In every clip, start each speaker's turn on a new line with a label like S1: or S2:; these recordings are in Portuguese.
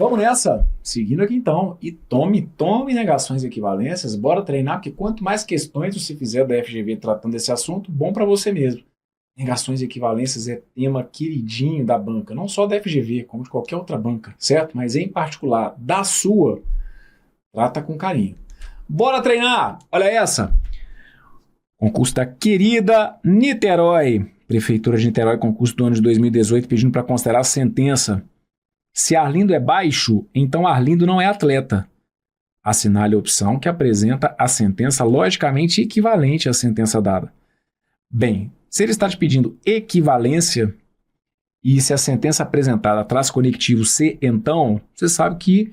S1: Vamos nessa, seguindo aqui então, e tome negações e equivalências, bora treinar, porque quanto mais questões você fizer da FGV tratando desse assunto, bom para você mesmo. Negações e equivalências é tema queridinho da banca, não só da FGV, como de qualquer outra banca, certo? Mas em particular, da sua, trata com carinho. Bora treinar! Olha essa! Concurso da querida Niterói, Prefeitura de Niterói, concurso do ano de 2018, pedindo para considerar a sentença. Se Arlindo é baixo, então Arlindo não é atleta. Assinale a opção que apresenta a sentença logicamente equivalente à sentença dada. Bem, se ele está te pedindo equivalência e se a sentença apresentada traz conectivo C, então, você sabe que,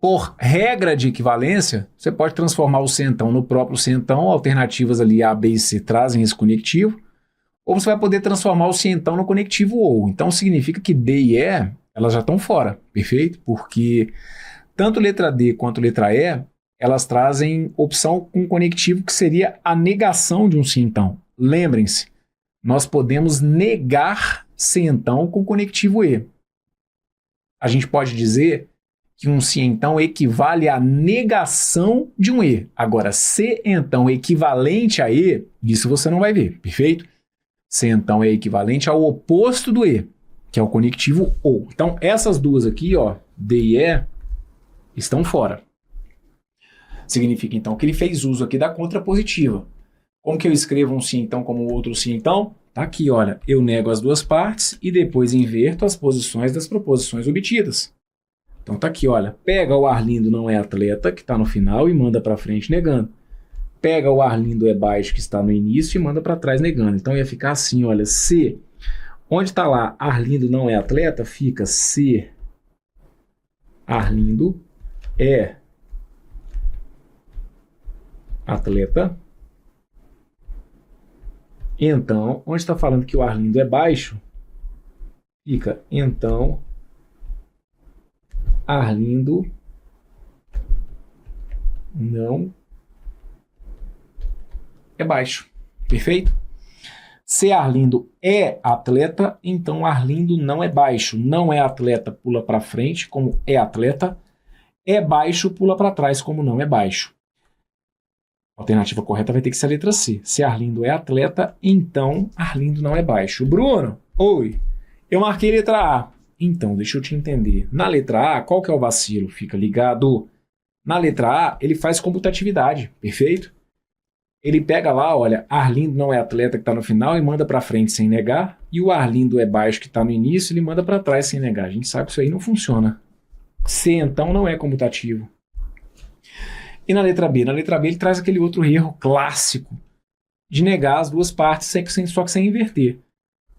S1: por regra de equivalência, você pode transformar o C então no próprio C então, alternativas ali A, B e C trazem esse conectivo, ou você vai poder transformar o C então no conectivo OU. Então significa que D e E, elas já estão fora, perfeito? Porque tanto letra D quanto letra E, elas trazem opção com conectivo que seria a negação de um sim então. Lembrem-se, nós podemos negar sim então com conectivo E. A gente pode dizer que um sim então equivale à negação de um E. Agora, se então equivalente a E, isso você não vai ver, perfeito? Se então é equivalente ao oposto do E, que é o conectivo OU. Então, essas duas aqui, ó, D e E, estão fora. Significa, então, que ele fez uso aqui da contrapositiva. Como que eu escrevo um sim, então, como outro sim, então? Tá aqui, olha, eu nego as duas partes e depois inverto as posições das proposições obtidas. Então, tá aqui, olha, pega o Arlindo não é atleta, que está no final, e manda para frente negando. Pega o Arlindo é baixo, que está no início, e manda para trás negando. Então, ia ficar assim, olha, se... Onde está lá Arlindo não é atleta, fica se Arlindo é atleta. Então, onde está falando que o Arlindo é baixo, fica então Arlindo não é baixo. Perfeito? Se Arlindo é atleta, então Arlindo não é baixo. Não é atleta, pula para frente, como é atleta. É baixo, pula para trás, como não é baixo. A alternativa correta vai ter que ser a letra C. Se Arlindo é atleta, então Arlindo não é baixo. Bruno, oi, eu marquei letra A. Então, deixa eu te entender. Na letra A, qual que é o vacilo? Fica ligado. Na letra A, ele faz comutatividade, perfeito? Ele pega lá, olha, Arlindo não é atleta que está no final e manda para frente sem negar, e o Arlindo é baixo que está no início, ele manda para trás sem negar. A gente sabe que isso aí não funciona. C, então, não é comutativo. E na letra B? Na letra B ele traz aquele outro erro clássico de negar as duas partes, só que sem inverter.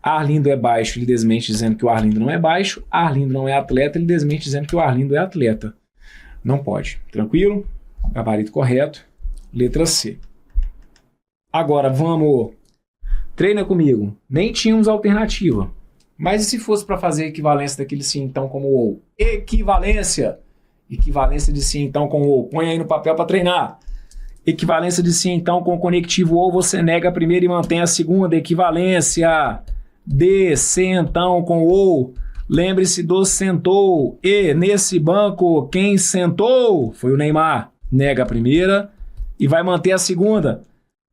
S1: Arlindo é baixo, ele desmente dizendo que o Arlindo não é baixo. Arlindo não é atleta, ele desmente dizendo que o Arlindo é atleta. Não pode. Tranquilo? Gabarito correto. Letra C. Agora vamos, treina comigo. Nem tínhamos alternativa. Mas e se fosse para fazer equivalência daquele sim então como OU? Equivalência. Equivalência de sim então com OU. Põe aí no papel para treinar. Equivalência de sim então com conectivo OU, você nega a primeira e mantém a segunda. Equivalência de sim então com OU. Lembre-se do sentou. E nesse banco quem sentou foi o Neymar. Nega a primeira e vai manter a segunda.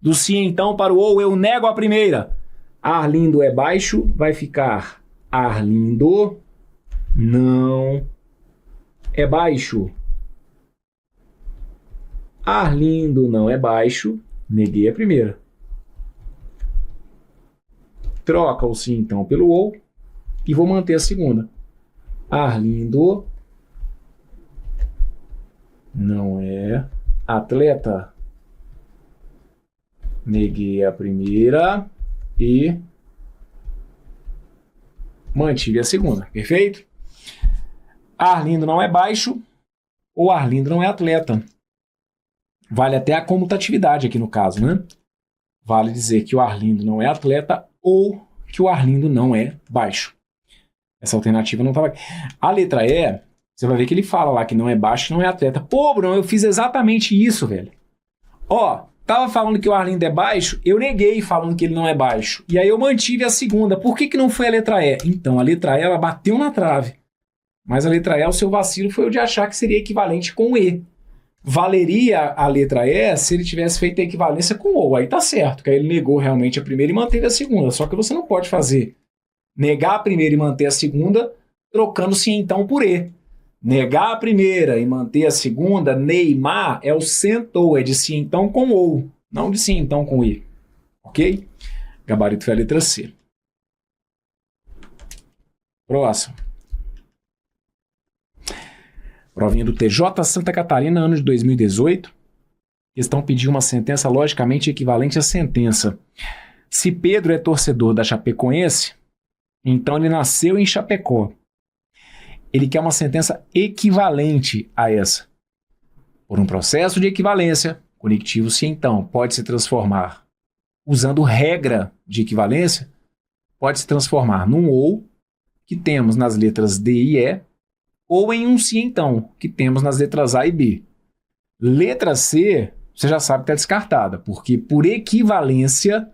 S1: Do sim então para o OU, eu nego a primeira. Arlindo é baixo, vai ficar Arlindo não é baixo. Arlindo não é baixo, neguei a primeira. Troca o sim então pelo OU e vou manter a segunda. Arlindo não é atleta. Neguei a primeira e mantive a segunda. Perfeito? Arlindo não é baixo ou Arlindo não é atleta. Vale até a comutatividade aqui no caso, né? Vale dizer que o Arlindo não é atleta ou que o Arlindo não é baixo. Essa alternativa não estava aqui. A letra E, você vai ver que ele fala lá que não é baixo e não é atleta. Pô, Bruno, eu fiz exatamente isso, velho. Ó, tava falando que o Arlindo é baixo, eu neguei falando que ele não é baixo. E aí eu mantive a segunda. Por que não foi a letra E? Então, a letra E, ela bateu na trave. Mas a letra E, o seu vacilo foi o de achar que seria equivalente com E. Valeria a letra E se ele tivesse feito a equivalência com O. Aí tá certo, que aí ele negou realmente a primeira e manteve a segunda. Só que você não pode fazer negar a primeira e manter a segunda trocando sim então por E. Negar a primeira e manter a segunda, Neymar, é o sentou, é de sim então com ou, não de sim então com E. Ok? Gabarito foi a letra C. Próximo. Provinha do TJ Santa Catarina, ano de 2018. Questão pediu uma sentença logicamente equivalente à sentença. Se Pedro é torcedor da Chapecoense, então ele nasceu em Chapecó. Ele quer uma sentença equivalente a essa. Por um processo de equivalência, conectivo se então pode se transformar, usando regra de equivalência, pode se transformar num ou, que temos nas letras D e E, ou em um se então, que temos nas letras A e B. Letra C, você já sabe que está descartada, porque por equivalência,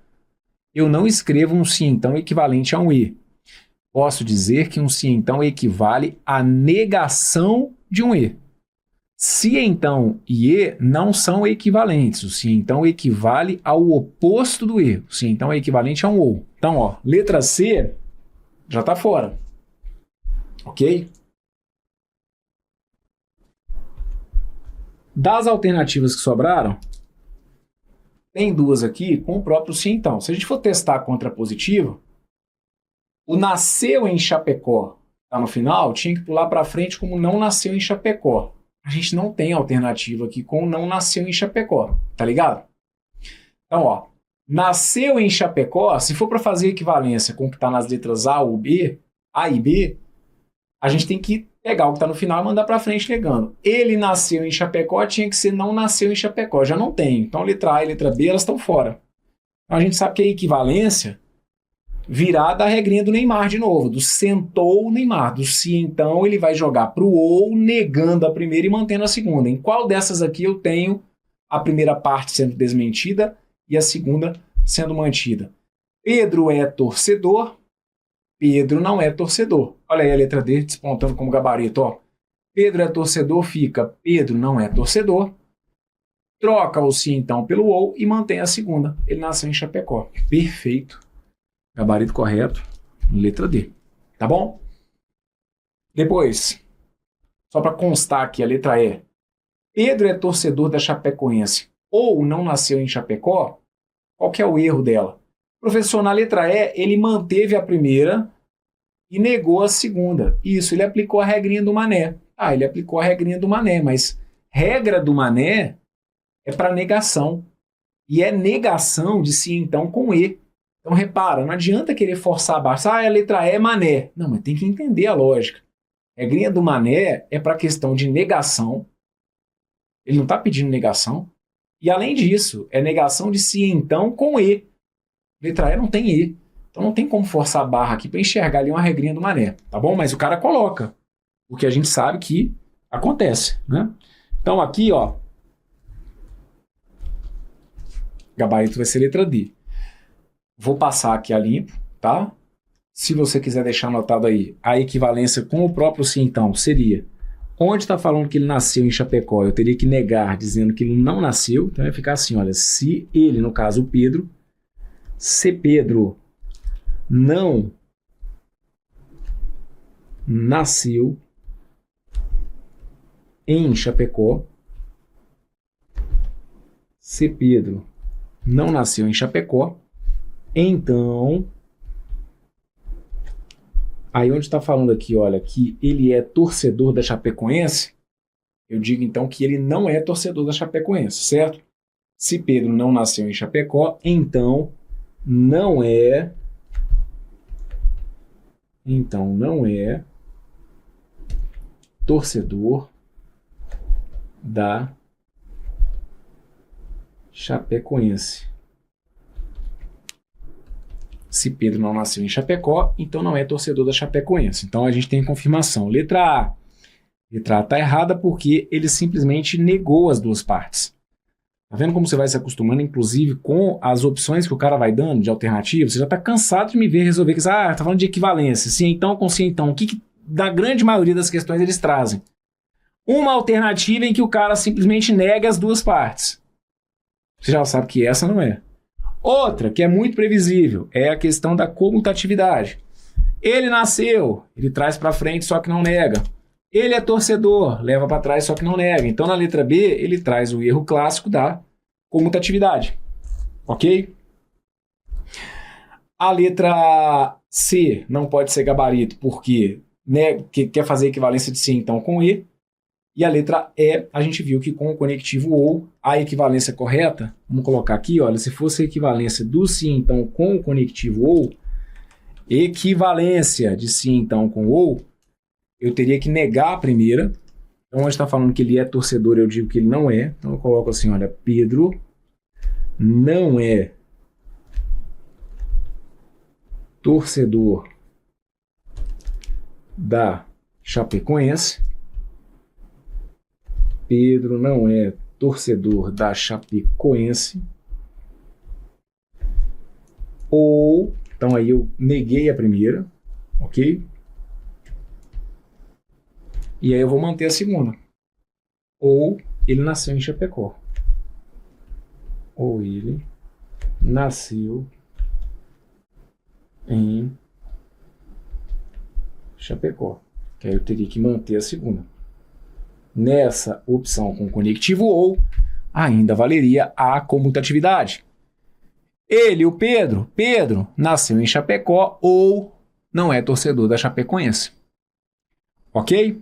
S1: eu não escrevo um se então equivalente a um E. Posso dizer que um se então equivale à negação de um E. Se então e E não são equivalentes. O se então equivale ao oposto do E. O se então é equivalente a um ou. Então, ó, letra C já está fora. Ok? Das alternativas que sobraram, tem duas aqui com o próprio se então. Se a gente for testar a contrapositiva, o nasceu em Chapecó, tá no final, tinha que pular para frente como não nasceu em Chapecó. A gente não tem alternativa aqui com não nasceu em Chapecó, tá ligado? Então, ó, nasceu em Chapecó, se for para fazer equivalência com o que está nas letras A ou B, A e B, a gente tem que pegar o que está no final e mandar para frente negando. Ele nasceu em Chapecó, tinha que ser não nasceu em Chapecó, já não tem. Então, letra A e letra B, elas estão fora. Então, a gente sabe que a equivalência virá da regrinha do Neymar de novo, do sentou o Neymar, do se então ele vai jogar para o ou, negando a primeira e mantendo a segunda. Em qual dessas aqui eu tenho a primeira parte sendo desmentida e a segunda sendo mantida? Pedro é torcedor, Pedro não é torcedor. Olha aí a letra D despontando como gabarito, ó. Pedro é torcedor, fica Pedro não é torcedor. Troca o se então pelo ou e mantém a segunda. Ele nasceu em Chapecó. Perfeito. Gabarito correto, letra D. Tá bom? Depois, só para constar aqui a letra E. Pedro é torcedor da Chapecoense ou não nasceu em Chapecó? Qual que é o erro dela? Professor, na letra E, ele manteve a primeira e negou a segunda. Isso, ele aplicou a regrinha do Mané. Ah, ele aplicou a regrinha do Mané, mas regra do Mané é para negação. E é negação de se então com E. Então, repara, não adianta querer forçar a barra. Ah, a letra E é Mané. Não, mas tem que entender a lógica. A regrinha do Mané é para a questão de negação. Ele não está pedindo negação. E, além disso, é negação de se então com E. Letra E não tem E. Então, não tem como forçar a barra aqui para enxergar ali uma regrinha do Mané. Tá bom? Mas o cara coloca. Porque a gente sabe que acontece, né? Então, aqui, ó. Gabarito vai ser letra D. Vou passar aqui a limpo, tá? Se você quiser deixar anotado aí, a equivalência com o próprio se então seria, onde está falando que ele nasceu em Chapecó, eu teria que negar dizendo que ele não nasceu, então vai ficar assim, olha, se ele, no caso o Pedro, se Pedro não nasceu em Chapecó, se Pedro não nasceu em Chapecó, então, aí onde está falando aqui, olha, que ele é torcedor da Chapecoense, eu digo então que ele não é torcedor da Chapecoense, certo? Se Pedro não nasceu em Chapecó, então não é torcedor da Chapecoense. Se Pedro não nasceu em Chapecó, então não é torcedor da Chapecoense. Então a gente tem confirmação. Letra A. Letra A está errada porque ele simplesmente negou as duas partes. Tá vendo como você vai se acostumando, inclusive, com as opções que o cara vai dando de alternativa? Você já está cansado de me ver resolver que tá falando de equivalência. Se então com se então. O que da grande maioria das questões eles trazem uma alternativa em que o cara simplesmente nega as duas partes. Você já sabe que essa não é. Outra, que é muito previsível, é a questão da comutatividade. Ele nasceu, ele traz para frente, só que não nega. Ele é torcedor, leva para trás, só que não nega. Então, na letra B, ele traz o erro clássico da comutatividade. Ok? A letra C não pode ser gabarito, porque quer fazer equivalência de sim, então, com E. E a letra E, a gente viu que com o conectivo ou, a equivalência correta, vamos colocar aqui, olha, se fosse a equivalência do sim, então, com o conectivo ou, equivalência de sim, então, com ou, eu teria que negar a primeira. Então, onde está falando que ele é torcedor, eu digo que ele não é. Então, eu coloco assim, olha, Pedro não é torcedor da Chapecoense. Pedro não é torcedor da Chapecoense. Ou, então aí eu neguei a primeira, ok? E aí eu vou manter a segunda. Ou ele nasceu em Chapecó. Ou ele nasceu em Chapecó. Que aí eu teria que manter a segunda. Nessa opção com conectivo ou, ainda valeria a comutatividade. Ele, o Pedro, nasceu em Chapecó ou não é torcedor da Chapecoense. Ok?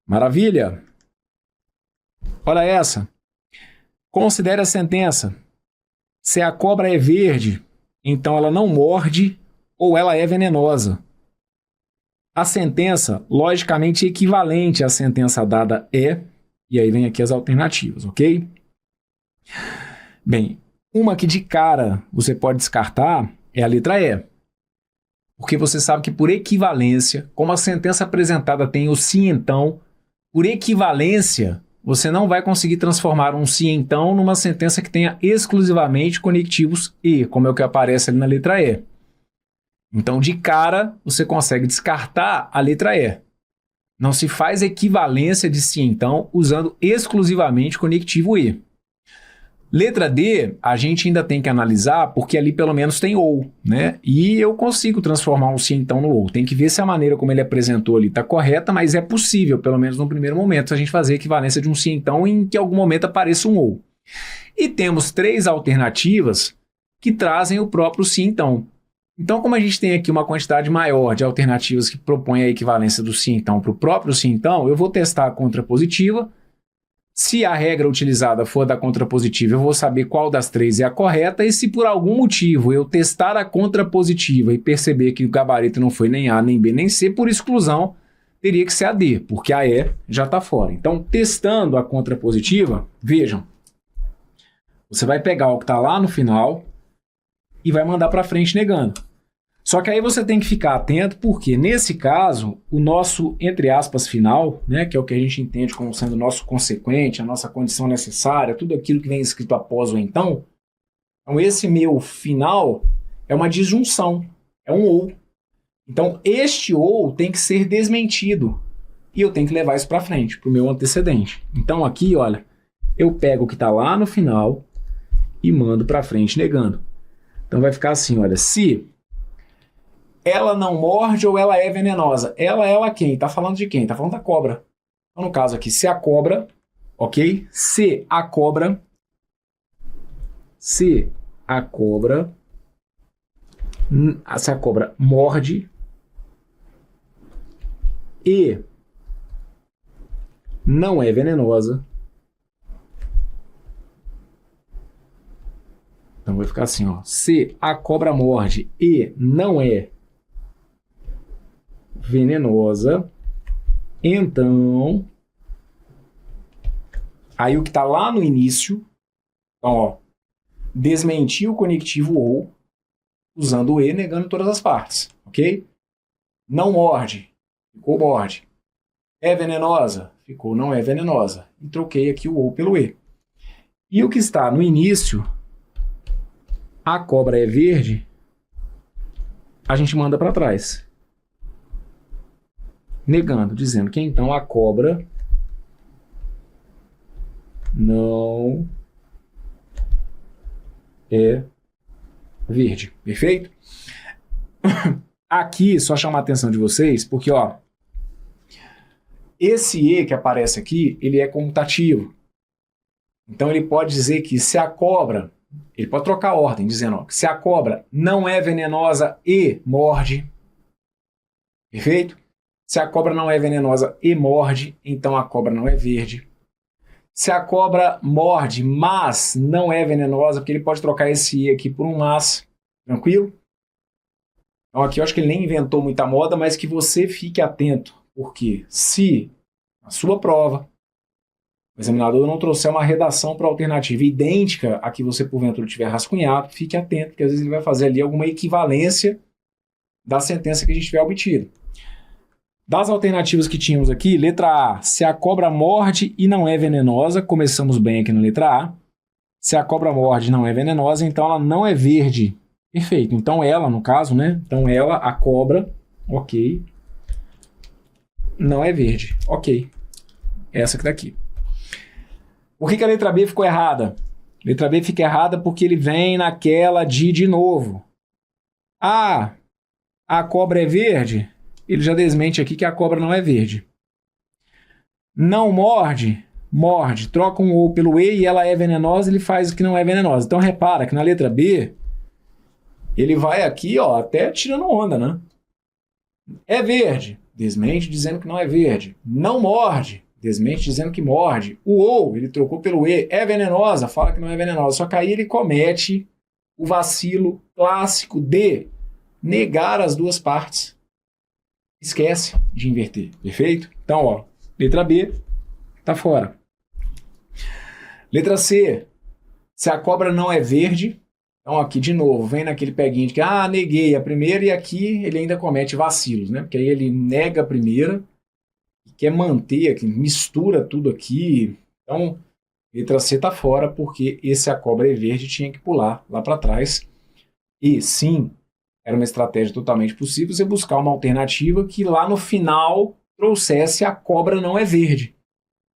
S1: Maravilha! Olha essa. Considere a sentença. Se a cobra é verde, então ela não morde ou ela é venenosa. A sentença, logicamente equivalente à sentença dada é, e aí vem aqui as alternativas, ok? Bem, uma que de cara você pode descartar é a letra E. Porque você sabe que por equivalência, como a sentença apresentada tem o sim então, por equivalência, você não vai conseguir transformar um sim então numa sentença que tenha exclusivamente conectivos e, como é o que aparece ali na letra E. Então, de cara, você consegue descartar a letra E. Não se faz equivalência de sim então usando exclusivamente conectivo e. Letra D, a gente ainda tem que analisar porque ali pelo menos tem ou, né? E eu consigo transformar um sim então no ou. Tem que ver se a maneira como ele apresentou ali está correta, mas é possível, pelo menos no primeiro momento, a gente fazer a equivalência de um sim então em que em algum momento apareça um ou. E temos 3 alternativas que trazem o próprio sim então. Então, como a gente tem aqui uma quantidade maior de alternativas que propõem a equivalência do sim então para o próprio sim então, eu vou testar a contrapositiva. Se a regra utilizada for da contrapositiva, eu vou saber qual das 3 é a correta, e se por algum motivo eu testar a contrapositiva e perceber que o gabarito não foi nem A, nem B, nem C, por exclusão, teria que ser a D, porque a E já está fora. Então, testando a contrapositiva, vejam, você vai pegar o que está lá no final e vai mandar para frente negando. Só que aí você tem que ficar atento, porque nesse caso, o nosso, entre aspas, final, né, que é o que a gente entende como sendo o nosso consequente, a nossa condição necessária, tudo aquilo que vem escrito após o então, então esse meu final é uma disjunção, é um ou. Então este ou tem que ser desmentido e eu tenho que levar isso para frente, para o meu antecedente. Então aqui, olha, eu pego o que está lá no final e mando para frente negando. Então vai ficar assim, olha, se ela não morde ou ela é venenosa. Ela quem? Tá falando de quem? Tá falando da cobra. Então, no caso aqui, se a cobra, ok? Se a cobra morde e não é venenosa, então vai ficar assim, ó. Se a cobra morde e não é venenosa, então aí o que está lá no início, então, ó, desmentir o conectivo ou usando o e negando todas as partes, ok? Não morde, ficou morde. É venenosa, ficou não é venenosa. E troquei aqui o ou pelo e. E o que está no início, a cobra é verde, a gente manda para trás. negando, dizendo que então a cobra não é verde. Perfeito? Aqui, só chamar a atenção de vocês, porque ó, esse E que aparece aqui, ele é comutativo. Então ele pode dizer que se a cobra, ele pode trocar a ordem, dizendo ó, que se a cobra não é venenosa e morde, perfeito? Se a cobra não é venenosa e morde, então a cobra não é verde. Se a cobra morde, mas não é venenosa, porque ele pode trocar esse E aqui por um mas, tranquilo? Então aqui eu acho que ele nem inventou muita moda, mas que você fique atento, porque se a sua prova, o examinador não trouxer uma redação para a alternativa idêntica a que você porventura tiver rascunhado, fique atento, porque às vezes ele vai fazer ali alguma equivalência da sentença que a gente tiver obtido. Das alternativas que tínhamos aqui, letra A, se a cobra morde e não é venenosa, começamos bem aqui na letra A. Se a cobra morde e não é venenosa, então ela não é verde. Perfeito. Então ela, no caso, né? Então ela, a cobra, ok, não é verde. Ok. Essa que tá aqui. Por que a letra B ficou errada? A letra B fica errada porque ele vem naquela de novo. Ah, a cobra é verde? Ele já desmente aqui que a cobra não é verde. Não morde? Morde. Troca um ou pelo E e ela é venenosa, ele faz o que não é venenosa. Então repara que na letra B, ele vai aqui, ó, até tirando onda, né? É verde. Desmente dizendo que não é verde. Não morde. Desmente dizendo que morde. O ou, ele trocou pelo E. É venenosa, fala que não é venenosa. Só que aí ele comete o vacilo clássico de negar as duas partes. Esquece de inverter, perfeito? Então, ó, letra B tá fora. Letra C, se a cobra não é verde, então aqui de novo, vem naquele peguinho de que, neguei a primeira e aqui ele ainda comete vacilos, né? Porque aí ele nega a primeira, quer manter aqui, mistura tudo aqui. Então, letra C tá fora porque esse a cobra é verde tinha que pular lá para trás. E sim, era uma estratégia totalmente possível você buscar uma alternativa que lá no final trouxesse a cobra não é verde.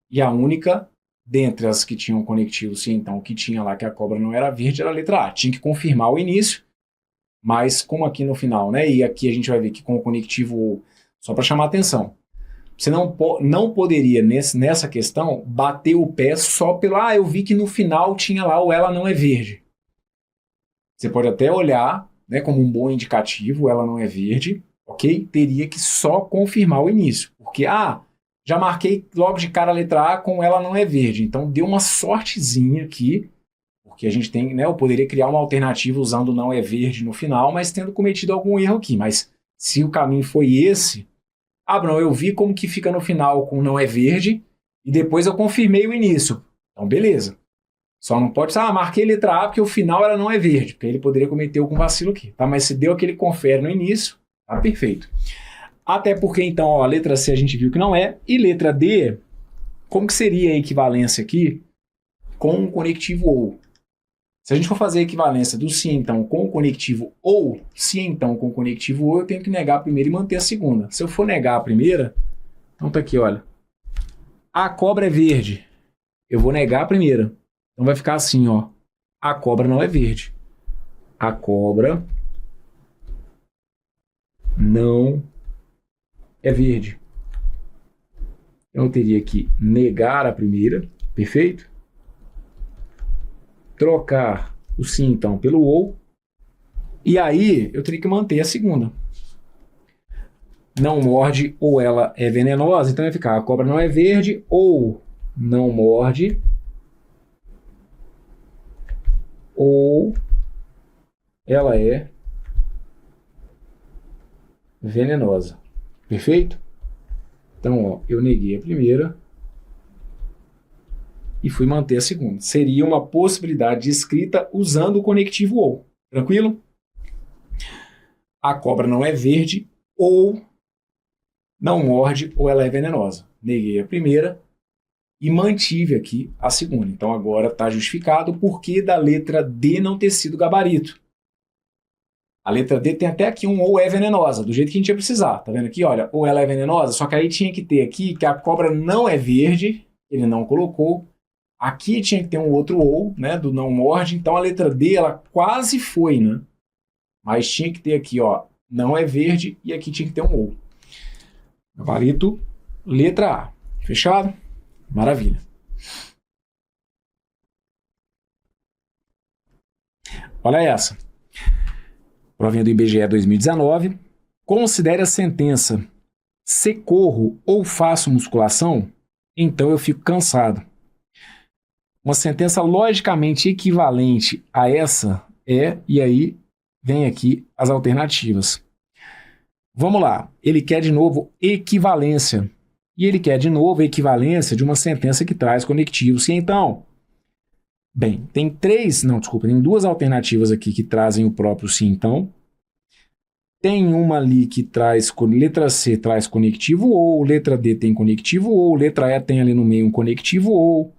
S1: E a única, dentre as que tinham conectivo, sim, então o que tinha lá que a cobra não era verde era a letra A. Tinha que confirmar o início, mas como aqui no final, né? E aqui a gente vai ver que com o conectivo, só para chamar a atenção, você não poderia, nessa questão, bater o pé só pelo, eu vi que no final tinha lá o ela não é verde. Você pode até olhar, né, como um bom indicativo, ela não é verde, ok? Teria que só confirmar o início, porque, já marquei logo de cara a letra A com ela não é verde, então deu uma sortezinha aqui, porque a gente tem, né, eu poderia criar uma alternativa usando não é verde no final, mas tendo cometido algum erro aqui, mas se o caminho foi esse, Bruno, eu vi como que fica no final com não é verde, e depois eu confirmei o início, então beleza. Só não pode ser, marquei letra A porque o final ela não é verde, porque ele poderia cometer algum vacilo aqui, tá? Mas se deu aquele confere no início, tá perfeito. Até porque, então, ó, a letra C a gente viu que não é, e letra D, como que seria a equivalência aqui com o conectivo ou? Se a gente for fazer a equivalência do se então com o conectivo ou, se então com o conectivo ou, eu tenho que negar a primeira e manter a segunda. Se eu for negar a primeira, então tá aqui, olha. A cobra é verde. Eu vou negar a primeira. Então vai ficar assim, ó. A cobra não é verde. A cobra não é verde. Então eu teria que negar a primeira, perfeito? Trocar o sim, então, pelo ou. E aí eu teria que manter a segunda. Não morde ou ela é venenosa, então vai ficar a cobra não é verde ou não morde ou ela é venenosa. Perfeito? Então, ó, eu neguei a primeira e fui manter a segunda. Seria uma possibilidade de escrita usando o conectivo ou. Tranquilo? A cobra não é verde ou não morde ou ela é venenosa. Neguei a primeira e mantive aqui a segunda. Então agora está justificado o porquê da letra D não ter sido gabarito. A letra D tem até aqui um ou é venenosa, do jeito que a gente ia precisar. Tá vendo aqui? Olha, ou ela é venenosa, só que aí tinha que ter aqui que a cobra não é verde, ele não colocou. Aqui tinha que ter um outro ou, né, do não morde. Então a letra D, ela quase foi, né? Mas tinha que ter aqui, ó, não é verde, e aqui tinha que ter um ou. Gabarito, letra A. Fechado? Maravilha. Olha essa. Provinha do IBGE 2019. Considere a sentença: se corro ou faço musculação, então eu fico cansado. Uma sentença logicamente equivalente a essa é, e aí vem aqui as alternativas. Vamos lá. Ele quer de novo equivalência. E ele quer de novo a equivalência de uma sentença que traz conectivo. Se então, bem, tem duas alternativas aqui que trazem o próprio se então. Tem uma ali que traz, letra C traz conectivo ou, letra D tem conectivo ou, letra E tem ali no meio um conectivo ou.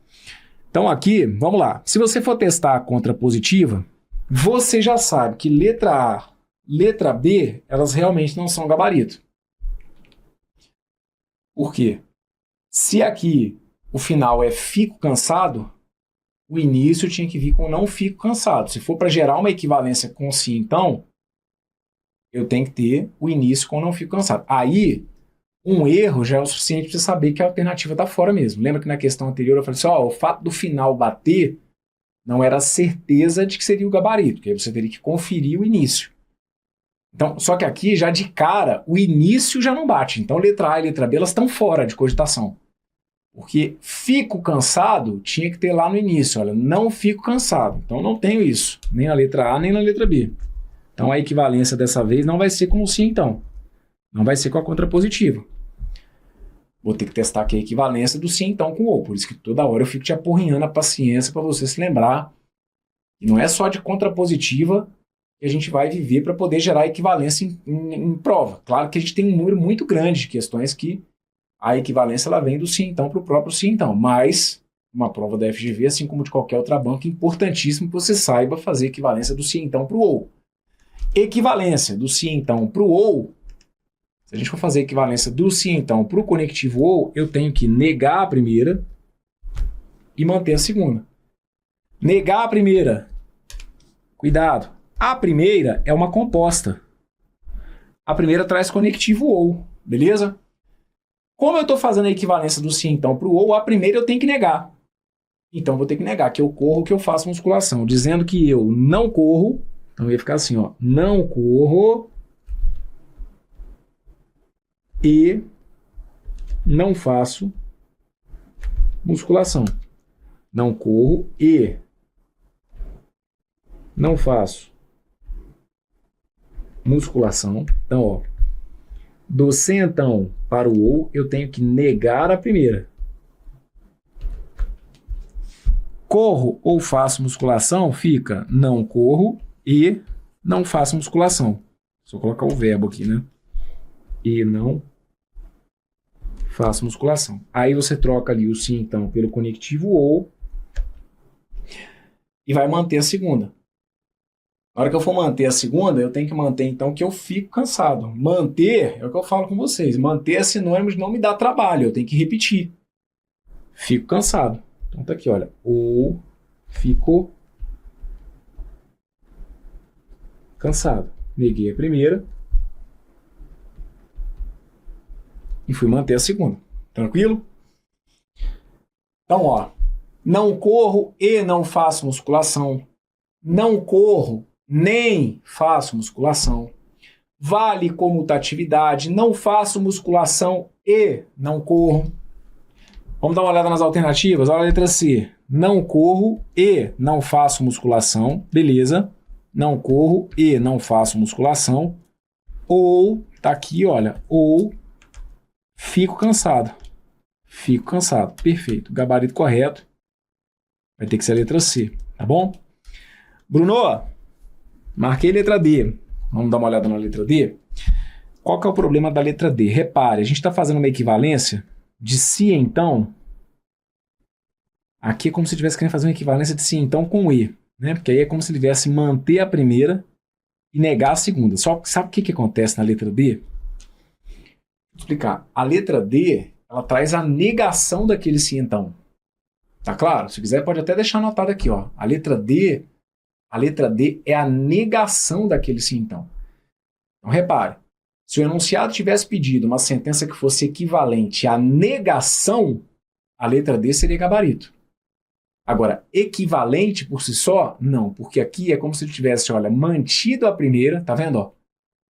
S1: Então aqui, vamos lá. Se você for testar a contrapositiva, você já sabe que letra A, letra B, elas realmente não são gabarito. Por quê? Se aqui o final é fico cansado, o início tinha que vir com não fico cansado. Se for para gerar uma equivalência com se então, eu tenho que ter o início com não fico cansado. Aí, um erro já é o suficiente para você saber que a alternativa está fora mesmo. Lembra que na questão anterior eu falei assim, ó, o fato do final bater não era a certeza de que seria o gabarito, porque aí você teria que conferir o início. Então, só que aqui, já de cara, o início já não bate. Então, letra A e letra B, elas estão fora de cogitação. Porque fico cansado tinha que ter lá no início. Olha, não fico cansado. Então, não tenho isso. Nem na letra A, nem na letra B. Então, a equivalência dessa vez não vai ser com o sim, então. Não vai ser com a contrapositiva. Vou ter que testar aqui a equivalência do sim, então, com o ou. Por isso que toda hora eu fico te apurrinhando a paciência para você se lembrar. E não é só de contrapositiva que a gente vai viver para poder gerar equivalência em prova. Claro que a gente tem um número muito grande de questões que a equivalência ela vem do sim, então, para o próprio sim, então. Mas uma prova da FGV, assim como de qualquer outra banca, é importantíssimo que você saiba fazer equivalência do sim, então, para o ou. Equivalência do sim, então, para o ou. Se a gente for fazer a equivalência do sim, então, para o conectivo ou, eu tenho que negar a primeira e manter a segunda. Negar a primeira. Cuidado. A primeira é uma composta. A primeira traz conectivo ou, beleza? Como eu estou fazendo a equivalência do sim, então, para o ou, a primeira eu tenho que negar. Então, vou ter que negar que eu corro, que eu faço musculação. Dizendo que eu não corro, então ia ficar assim, ó, não corro e não faço musculação. Não corro e não faço musculação. Então, ó, do se então para o ou, eu tenho que negar a primeira. Corro ou faço musculação, fica não corro e não faço musculação. Só colocar o verbo aqui, né? E não faço musculação. Aí você troca ali o sim, então, pelo conectivo ou e vai manter a segunda. Na hora que eu for manter a segunda, eu tenho que manter, então, que eu fico cansado. Manter, é o que eu falo com vocês, manter é sinônimo de não me dar trabalho, eu tenho que repetir. Fico cansado. Então tá aqui, olha, ou fico cansado. Neguei a primeira e fui manter a segunda. Tranquilo? Então, ó, não corro e não faço musculação. Não corro nem faço musculação. Vale comutatividade. Não faço musculação e não corro. Vamos dar uma olhada nas alternativas. Olha a letra C. Não corro e não faço musculação. Beleza. Não corro e não faço musculação. Ou, tá aqui, olha, ou fico cansado. Fico cansado. Perfeito. Gabarito correto. Vai ter que ser a letra C, tá bom? Bruno, marquei letra D. Vamos dar uma olhada na letra D? Qual que é o problema da letra D? Repare, a gente está fazendo uma equivalência de se então. Aqui é como se estivesse querendo fazer uma equivalência de se então com e, né? Porque aí é como se ele viesse manter a primeira e negar a segunda. Só que sabe o que acontece na letra D? Vou explicar. A letra D, ela traz a negação daquele sim então. Tá claro? Se quiser pode até deixar anotado aqui, ó. A letra D é a negação daquele sim então. Então repare, se o enunciado tivesse pedido uma sentença que fosse equivalente à negação, a letra D seria gabarito. Agora, equivalente por si só, não, porque aqui é como se ele tivesse, olha, mantido a primeira, tá vendo? Ó?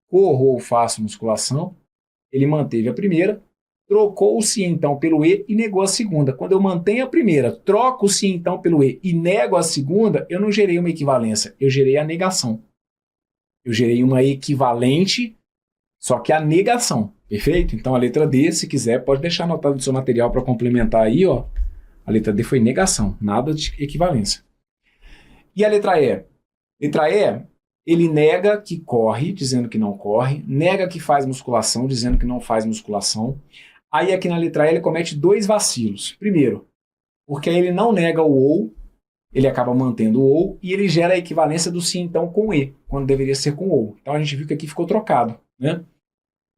S1: Corro ou faço musculação, ele manteve a primeira, trocou o sim então pelo E e negou a segunda. Quando eu mantenho a primeira, troco o sim então pelo E e nego a segunda, eu não gerei uma equivalência, eu gerei a negação. Eu gerei uma equivalente, só que a negação, perfeito? Então a letra D, se quiser, pode deixar anotado no seu material para complementar aí, ó. A letra D foi negação, nada de equivalência. E a letra E? Letra E, ele nega que corre, dizendo que não corre, nega que faz musculação, dizendo que não faz musculação. Aí aqui na letra E ele comete dois vacilos. Primeiro, porque aí ele não nega o ou, ele acaba mantendo o ou, e ele gera a equivalência do sim então com E, quando deveria ser com ou. Então a gente viu que aqui ficou trocado, né?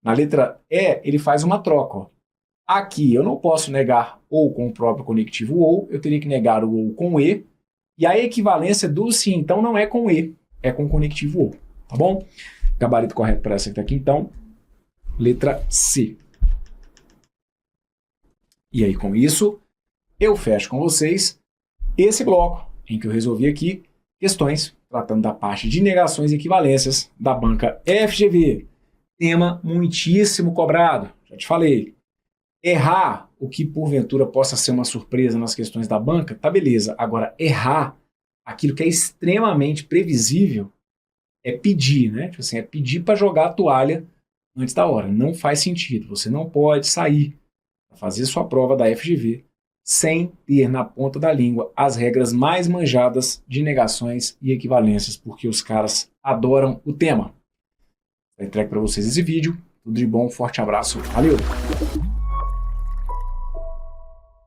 S1: Na letra E, ele faz uma troca, ó. Aqui eu não posso negar ou com o próprio conectivo ou, eu teria que negar o ou com E, e a equivalência do sim, então, não é com E, é com o conectivo ou, tá bom? Gabarito correto para essa aqui, então, letra C. E aí, com isso, eu fecho com vocês esse bloco em que eu resolvi aqui questões tratando da parte de negações e equivalências da banca FGV. Tema muitíssimo cobrado, já te falei. Errar o que porventura possa ser uma surpresa nas questões da banca, tá beleza. Agora, errar aquilo que é extremamente previsível é pedir, né? Tipo assim, é pedir para jogar a toalha antes da hora. Não faz sentido. Você não pode sair para fazer sua prova da FGV sem ter na ponta da língua as regras mais manjadas de negações e equivalências, porque os caras adoram o tema. Eu entrego para vocês esse vídeo. Tudo de bom, forte abraço, valeu!